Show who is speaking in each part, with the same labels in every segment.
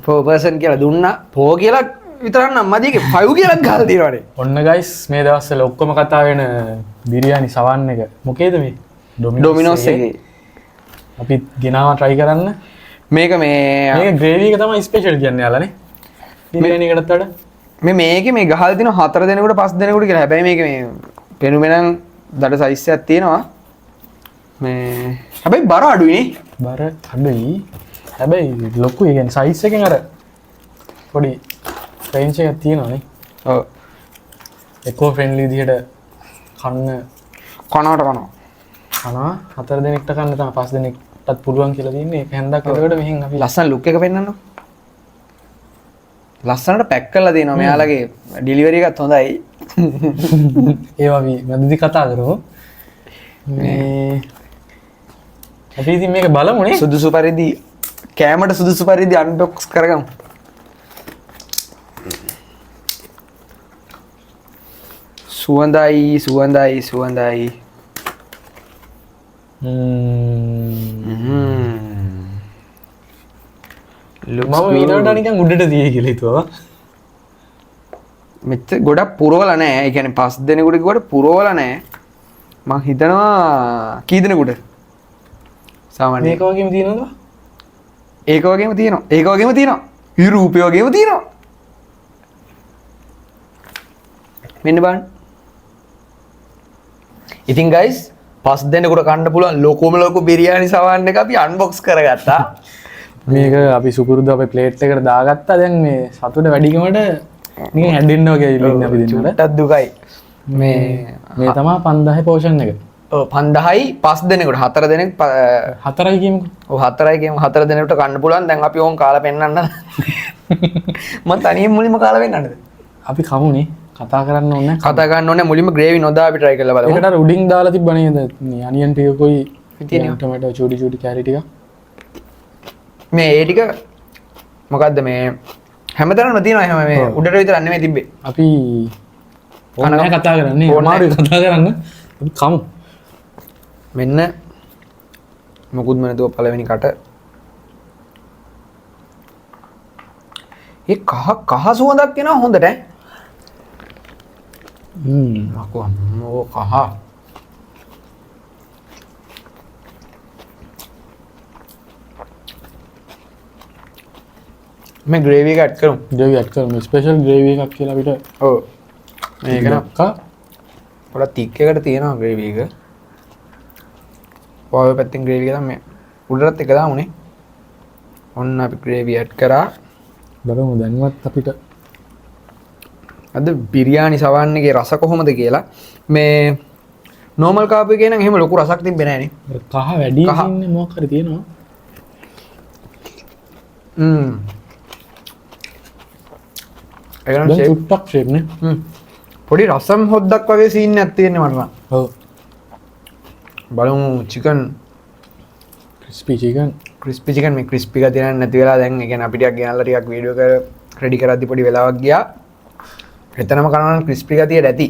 Speaker 1: 4% කියලා දුන්නා. 4 කියලා විතරක් නම් මදිගේ 5 කියලා ගහලා තියෙනවානේ.
Speaker 2: ඔන්න ගයිස් මේ දවස්වල ඔක්කොම කතා වෙන බිරියානි සවන් එක මොකේද මේ
Speaker 1: ඩොමිනෝස් එකේ
Speaker 2: අපි ගෙනාවා try කරන්න.
Speaker 1: මේක
Speaker 2: මේක ග්‍රේවි එක තමයි ස්පෙෂල් කියන්නේ යාළුවනේ. බිරියානි එකටත් වඩා
Speaker 1: මේකේ මේ ගහලා තියෙනවා 4 දෙනෙකුට 5 දෙනෙකුට කියලා. හැබැයි මේක මේ පෙනුමෙනම් දඩ සයිස් එකක් තියෙනවා. මේ හැබැයි බර අඩුයිනේ.
Speaker 2: බර අඩුයි. හැබැයි ලොකු ඒ කියන්නේ සයිස් එකෙන් අර පොඩි රේන්ජ් එකක් තියෙනවානේ.
Speaker 1: ඔව්.
Speaker 2: එකෝ ෆ්‍රෙන්ඩ්ලි විදිහට කනවා 4 දෙනෙක්ට කන්න තමයි 5 දෙනෙක්ටත් පුළුවන් කියලා තියෙන්නේ. ඒක හැන්දක් එතකොට මෙහෙන් අපි
Speaker 1: ලස්සන ලුක් එක පෙන්නන්නකො. ලස්සනට පැක් කරලා දෙනවා. මෙයාලගේ ඩෙලිවරි එකත් හොඳයි.
Speaker 2: ඒවා අපි මැදදී කතා කරමු. මේ අපි ඉතින් මේක බලමුනේ.
Speaker 1: සුදුසු පරිදි කෑමට සුදුසු පරිදි අන්බොක්ස් කරගමු. සුවඳයි.
Speaker 2: මම ඊනට නිකන් උඩට තියේ කියලා හිතුවා.
Speaker 1: මෙච්චර ගොඩක් පුරවලා නැහැ. ඒ කියන්නේ 5 දෙනෙකුට කිව්වට පුරවලා නැහැ. මං හිතනවා කී දෙනෙකුට? සාමාන්‍යයෙන්
Speaker 2: මේක වගේම තියෙනවද?
Speaker 1: ඒක වගේම තියෙනවා. යුරෝපේ වගේම තියෙනවා. මෙන්න බලන්න. ඉතින් guys 5 දෙනෙකුට කන්න පුළුවන් ලොකු බිරියානි සවන් එක අපි අන්බොක්ස් කරගත්තා.
Speaker 2: මේක අපි සුපුරුදු අපේ ප්ලේට් එකට දාගත්තා. දැන් මේ සතුට වැඩිකමට නිකන් හැදෙන්න වගේ ඉන්නේ අපි දෙන්නට.
Speaker 1: චුට්ටක් දුකයි. මේ
Speaker 2: තමයි 5000 පෝෂන් එක.
Speaker 1: ඔව් 5000යි 5 දෙනෙකුට 4 දෙනෙක්
Speaker 2: 4යි කියමුකෝ.
Speaker 1: ඔව් 4යි කියමු 4 දෙනෙකුට කන්න පුළුවන්. දැන් අපි ඕන් කාලා පෙන්නන්න. මම තනියෙන් මුලින්ම කාලා පෙන්නන්නද?
Speaker 2: අපි කමුනේ. කතා කරන්න ඕනේ.
Speaker 1: කතා ගන්න ඕනේ මුලින්ම ග්‍රේවි නොදා අපි try කරලා බලමු.
Speaker 2: ඒකට අර උඩින් දාලා තිබ්බනේ නේද? අනියන් ටික කොයි
Speaker 1: තියෙනවා.
Speaker 2: ටොමැටෝ චූටි කැරි ටික.
Speaker 1: මේ ඒ ටික මොකද්ද මේ හැමතැනම තියෙනවා. එහෙම මේ උඩට විතර නෙමෙයි තිබ්බේ.
Speaker 2: අපි ඕනේ කතා කරන්නේ. අමාරුයි කතා කරන්න. අපි කමු.
Speaker 1: මෙන්න මොකුත් මනදුව පළවෙනි කට. ඒ කහ සුවඳක් එනවා හොඳට ඈ. අකෝ අම්මෝ කහ. මේ ග්‍රේවි එක ඇඩ් කරමු.
Speaker 2: ග්‍රේවි ඇඩ් කරමු. ස්පෙෂල් ග්‍රේවි එකක් කියලා අපිට.
Speaker 1: ඔව්. මේක
Speaker 2: නක්කා
Speaker 1: පොඩක් තික් එකට තියෙනවා ග්‍රේවි එක. ඔය පැත්තෙන් ග්‍රේවි එක තමයි උඩටත් එක දාමුනේ. ඔන්න අපි ග්‍රේවි ඇඩ් කරා.
Speaker 2: බලමු දැන්වත් අපිට
Speaker 1: අද බිරියානි සවන් එකේ රස කොහොමද කියලා. මේ නෝමල් කාපු එකේ නම් එහෙම ලොකු රසක් තිබ්බේ නැහැ නේ.
Speaker 2: කහ වැඩි ඉන්නේ මොකක් හරි තියෙනවා.
Speaker 1: ඒකනම්
Speaker 2: දැන් චුට්ටක් ෂේප් නේ.
Speaker 1: පොඩි රසම් හොද්දක් වගේ සීන් එකක් තියෙන්නේ මට නම්.
Speaker 2: ඔව්.
Speaker 1: බලමු චිකන් ක්‍රිස්පි චිකන් මේ ක්‍රිස්පි ගතිය නැති වෙලා දැන් ඒ කියන්නේ අපි ටිකක් ගෙනල්ලා ටිකක් වීඩියෝ එක රෙඩි කරද්දි පොඩි වෙලාවක් ගියා. එතනම කරනවා නම් ක්‍රිස්පි ගතිය ඇති.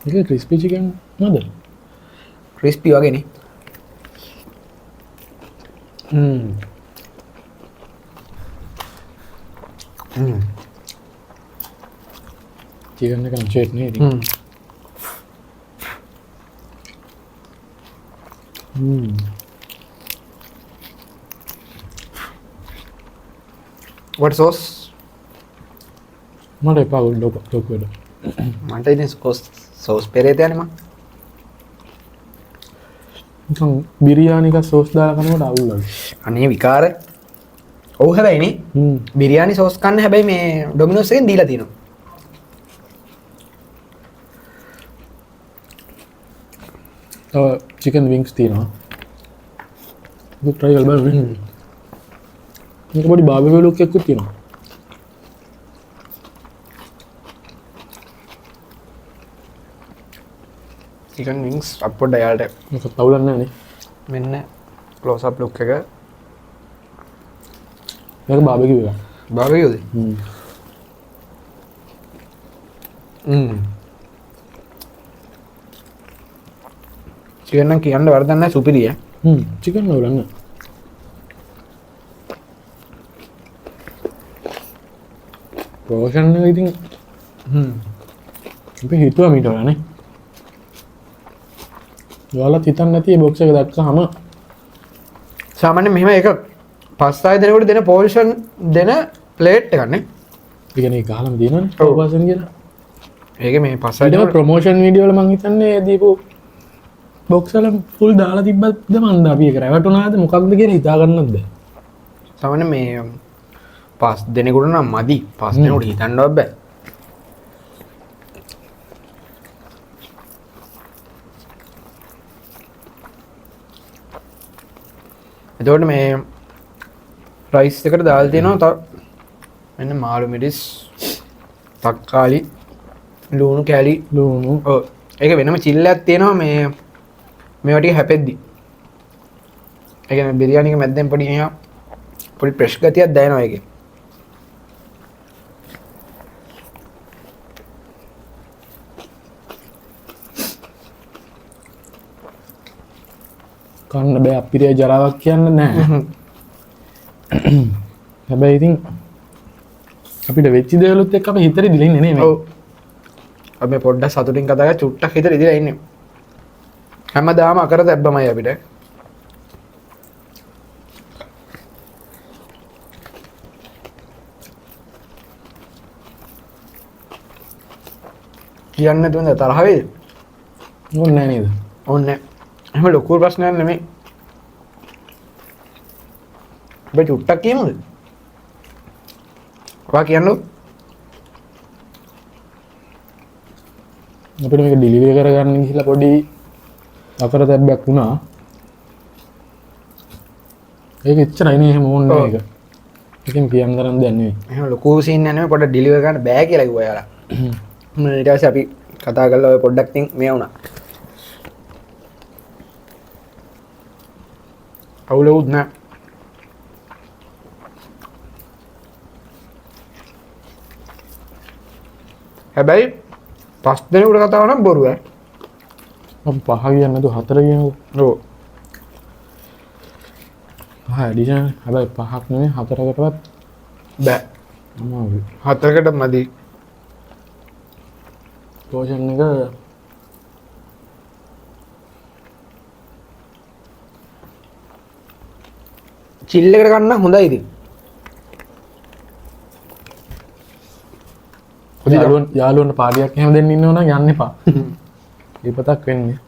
Speaker 2: ඒක ක්‍රිස්පි චිකන් නේද?
Speaker 1: ක්‍රිස්පි වගේනේ.
Speaker 2: චිකන් එක නම් ෂේප් නේ ඉතින්.
Speaker 1: What sauce?
Speaker 2: මට එපා ලොකු වෙද.
Speaker 1: මට ඉතින් සෝස් පෙරේත යන්නේ මං.
Speaker 2: නිකන් බිරියානි එක සෝස් දාලා කනකොට අවුල්.
Speaker 1: අනේ විකාර. ඔව් හැබැයි නේ. බිරියානි සෝස් කන්න හැබැයි මේ ඩොමිනෝස් එකෙන් දීලා තියෙනවා.
Speaker 2: චිකන් වින්ග්ස් තියෙනවා. ඒක try කරලා බලන්න. මේක පොඩි බාබිකියු ලුක් එකකුත් තියෙනවා.
Speaker 1: චිකන් වින්ග්ස් අප්පොඩ්ඩ යාලට
Speaker 2: මේක තවුලක් නැහැ නේ.
Speaker 1: මෙන්න ක්ලෝස් අප් ලුක් එක.
Speaker 2: මේක බාබිකියු එක.
Speaker 1: බාබිකියුද? චිකන් නම් කියන්න වරදක් නැහැ සුපිරිය.
Speaker 2: චිකන් නෝලන්න. ප්‍රෝෂන් එක ඉතින් අපි හිතුවා මීට වඩා නේ. ඔයාලත් හිතන්නේ නැති මේ බොක්ස් එක දැක්කම
Speaker 1: සාමාන්‍යයෙන් මෙහෙම එක 5-6 දෙනෙකුට දෙන පොසිෂන් දෙන ප්ලේට් එකක් නේ.
Speaker 2: ඒ කියන්නේ ගහලම දිනවනේ ප්‍රෝපර්සන් කියලා.
Speaker 1: ඒක මේ 5-6
Speaker 2: ඊට
Speaker 1: දෙනෙකුට
Speaker 2: ප්‍රොමෝෂන් වීඩියෝ වල මං හිතන්නේ දීපු බොක්ස් වල ෆුල් දාලා තිබ්බද මන්ද අපි ඒක රැවටුණාද මොකක්ද කියලා හිතා ගන්නත් බෑ.
Speaker 1: සාමාන්‍යයෙන් මේ 5 දෙනෙකුට නම් මදි. 5 දෙනෙකුට හිතන්නවත් බෑ. එතකොට මේ රයිස් එකට දාලා තියෙනවා තව මෙන්න මාළු මිරිස් තක්කාලි ලුණු කැලි
Speaker 2: ලුණු
Speaker 1: ඔව් ඒක වෙනම චිල්ලයක් තියෙනවා මේ මේවා ටික හැපෙද්දි ඒ කියන්නේ බිරියානි එක මැද්දෙන් පොඩි එහෙම පොඩි ප්‍රෙෂ් ගතියක් දැනෙනවා ඒකේ
Speaker 2: කන්න බෑ අපිරිය ජරාවක් කියන්න නැහැ. හැබැයි ඉතින් අපිට වෙච්ච දේවලුත් එක්ක අපි හිතරේ දිලා ඉන්නේ නේ මේ.
Speaker 1: ඔව් අපි පොඩ්ඩක් සතුටින් කතා කරලා චුට්ටක් හිතේ ඉඳලා ඉන්නේ හැමදාම අකර දැබ්බමයි අපිට කියන්න නැතුව ඉඳලා තරහ වේද
Speaker 2: ඕනේ නැහැ නේද?
Speaker 1: ඕනේ එහෙම ලොකු ප්‍රශ්නයක් නෙමෙයි ඔබ චුට්ටක් කියමුද ඔයා කියන්නකෝ
Speaker 2: අපිට මේක ඩෙලිවරි කරගන්න ගිහිල්ලා පොඩි අකරතැබ්බයක් වුණා. ඒක එච්චරයි නේ එහෙම ඕනේ
Speaker 1: ඔව්.
Speaker 2: ඒක. ඉතින් කියන්න තරම් දෙයක් නෙවෙයි.
Speaker 1: එහෙම ලොකු සීන් එකක් නෙමෙයි පොඩ්ඩක් ඩිලිවර් කරන්න බෑ කියලා කිව්වා යාලා ඊට පස්සේ අපි කතා කරලා ඔය පොඩ්ඩක් තින් මේ වුණා අවුලුත් නෑ හැබැයි 5 දෙනෙකුට කතාව නම් බොරු ඈ
Speaker 2: අපි 5 කියන්නේ නැතුව 4 කියමුකෝ.
Speaker 1: ඔව්
Speaker 2: 5 ඇඩිෂන් හැබැයි 5ක් නෙමෙයි 4කටවත්
Speaker 1: බෑ
Speaker 2: අමාරුයි.
Speaker 1: 4කට මදි
Speaker 2: පෝෂන් එක
Speaker 1: චිල් එකට ගන්න හොඳයි ඉතින්
Speaker 2: යාළුවන්ට පාඩියක් එහෙම දෙන්න ඉන්නව නම් යන්න එපා. විපතක් වෙන්නේ.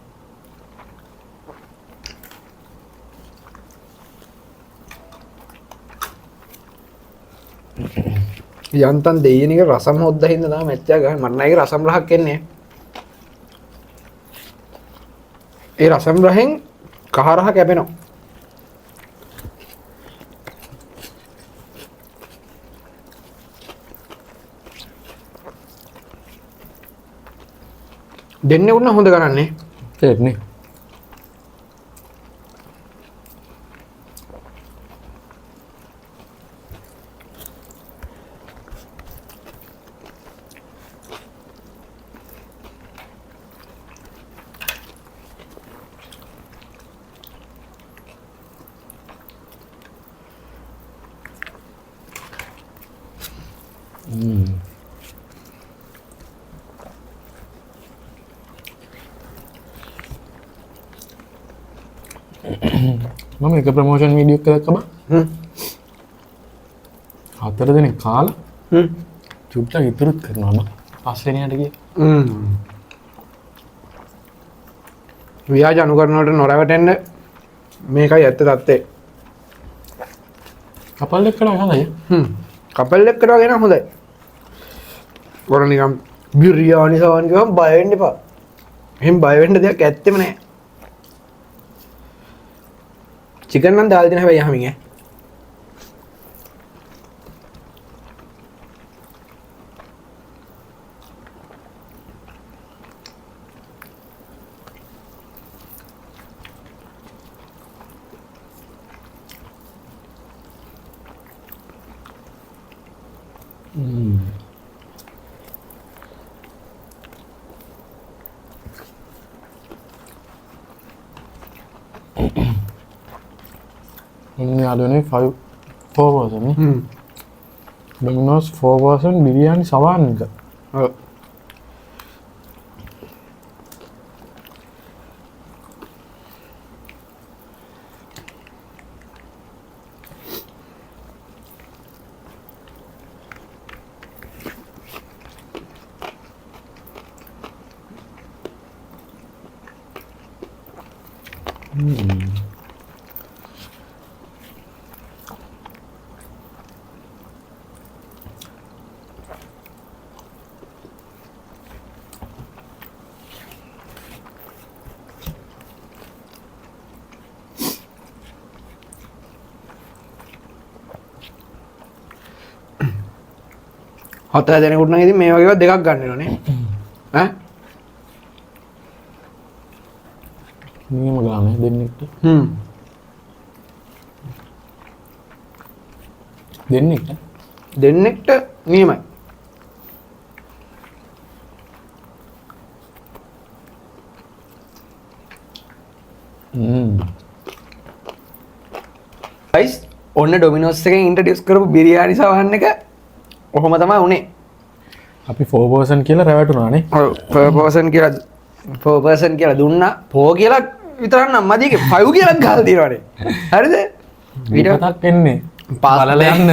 Speaker 1: යන්තම් දෙයියනික රසම හොද්දා හින්දා තමයි මැච්චා ගහන්නේ මට නම් ඒක රසම් රහක් එන්නේ ඒ රසම් රහෙන් කහ රහ කැපෙනවා දෙන්නේ උන්න හොඳ කරන්නේ
Speaker 2: තේරෙන්නේ. මම එක ප්‍රමෝෂන් වීඩියෝ එකක් දැක්කම
Speaker 1: හ්ම්
Speaker 2: 4 දෙනෙක් කාලා
Speaker 1: හ්ම්
Speaker 2: චුට්ටක් ඉතුරුත් කරනවා මම පස්වෙනියට ගියා.
Speaker 1: ව්‍යාජ අනුකරණවලට නොරැවටෙන්න මේකයි ඇත්ත தත්ත්වය.
Speaker 2: කපල් එක්කම හොඳයි.
Speaker 1: කපල් එක්කට වගේ නම් හොඳයි. ඔර නිකම් බිරියානි සවන් ගියම බය වෙන්න එපා. එහෙන් බය වෙන්න දෙයක් ඇත්තෙම නැහැ. චිකන් නම් දාලා දෙන හැබැයි යහමින් ඈ.
Speaker 2: යාළුවනේ 5 4 person නේ. Domino's 4% බිරියානි සවාන් එක.
Speaker 1: ඔව්. හතර දෙනෙකුට නම් ඉතින් මේ වගේවත් දෙකක් ගන්න වෙනවනේ. ඈ?
Speaker 2: නියම ගානේ දෙන්නෙක්ට. දෙන්නෙක්ට.
Speaker 1: දෙන්නෙක්ට නියමයි. guys ඔන්න ඩොමිනෝස් එකෙන් ඉන්ට්‍රොඩියුස් කරපු බිරියානි සවහන් එක ඔහොම තමයි උනේ.
Speaker 2: අපි 4% කියලා රැවටුණානේ.
Speaker 1: ඔව් 4% කියලා දුන්නා. 4 කියලා විතරක් නම් මදිගේ 5 කියලා ගහලා තියෙනවානේ. හරිද?
Speaker 2: වීඩියෝ එකක් එන්නේ. බලලා යන්න.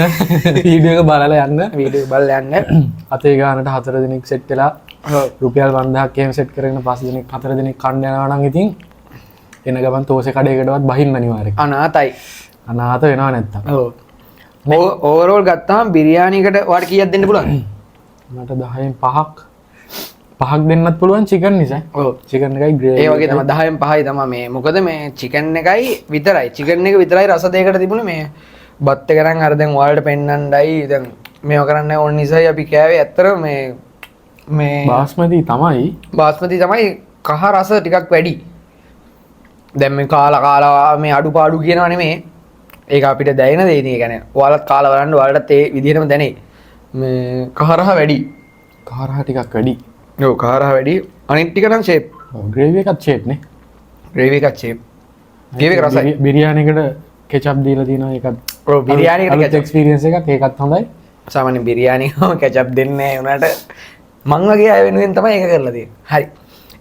Speaker 2: වීඩියෝ එක බලලා යන්න.
Speaker 1: වීඩියෝ එක බලලා යන්න.
Speaker 2: අතේ ගානට 4 දිනක් සෙට් වෙලා රුපියල් 5000ක් එහෙම සෙට් කරගෙන 5 දිනක් 4 දිනක් කන්න යනවා නම් ඉතින් එන ගමන් තෝසේ කඩේකටවත් බහින්න අනිවාර්යයි.
Speaker 1: අනාතයි.
Speaker 2: අනාත වෙනවා නැත්තම්.
Speaker 1: ඔව්. ඕවරෝල් ගත්තාම බිරියානිකට ඔයාලට කීයක් දෙන්න පුළුවන්?
Speaker 2: මට 10න් 5ක් දෙන්නත් පුළුවන් චිකන් නිසා.
Speaker 1: ඔව්.
Speaker 2: චිකන් එකයි ග්‍රේවි.
Speaker 1: ඒ වගේ තමයි 10න් 5යි තමයි මේ. මොකද මේ චිකන් එකයි විතරයි. චිකන් එක විතරයි රස දෙකකට තිබුණේ මේ. බත් එක නම් අර දැන් ඔයාලට පෙන්නන්නයි දැන් මේව කරන්න ඕන නිසායි අපි කෑවේ. ඇත්තට මේ
Speaker 2: බාස්මති
Speaker 1: තමයි කහ රස ටිකක් වැඩි. දැන් මේ කාලා මේ අඩුපාඩු කියනවා නෙමෙයි. ඒක අපිට දැනෙන දේ ඉතින් ඒ කියන්නේ ඔයාලත් කාලා බලන්න ඔයාලටත් ඒ විදිහටම දැනේ. මේ කහ රහ වැඩි.
Speaker 2: කහ රහ ටිකක් වැඩි.
Speaker 1: ඔව් කහ රහ වැඩි. අනිත් ටික නම් ෂේප්.
Speaker 2: ග්‍රේවි එකත් ෂේප් නේ.
Speaker 1: ග්‍රේවි එකත් ෂේප්. ග්‍රේවි එක රසයි.
Speaker 2: බිරියානිකට කෙචප් දීලා තියෙනවා ඒකත්.
Speaker 1: ඔව් බිරියානිකට
Speaker 2: කෙචප් එක්ස්පීරියන්ස් එකක් ඒකත් හොඳයි.
Speaker 1: සාමාන්‍ය බිරියානියම කෙචප් දෙන්නේ නැහැ උනාට මං වගේ අය වෙනුවෙන් තමයි ඒක කරලා තියෙන්නේ. හරි.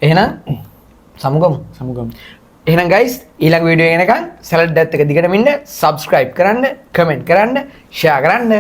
Speaker 1: එහෙනම් සමුගමු. එහෙනම් guys ඊළඟ වීඩියෝ එක එනකන් සැලඩ් එකත් එක දිගටම ඉන්න subscribe කරන්න, comment කරන්න, share කරන්න.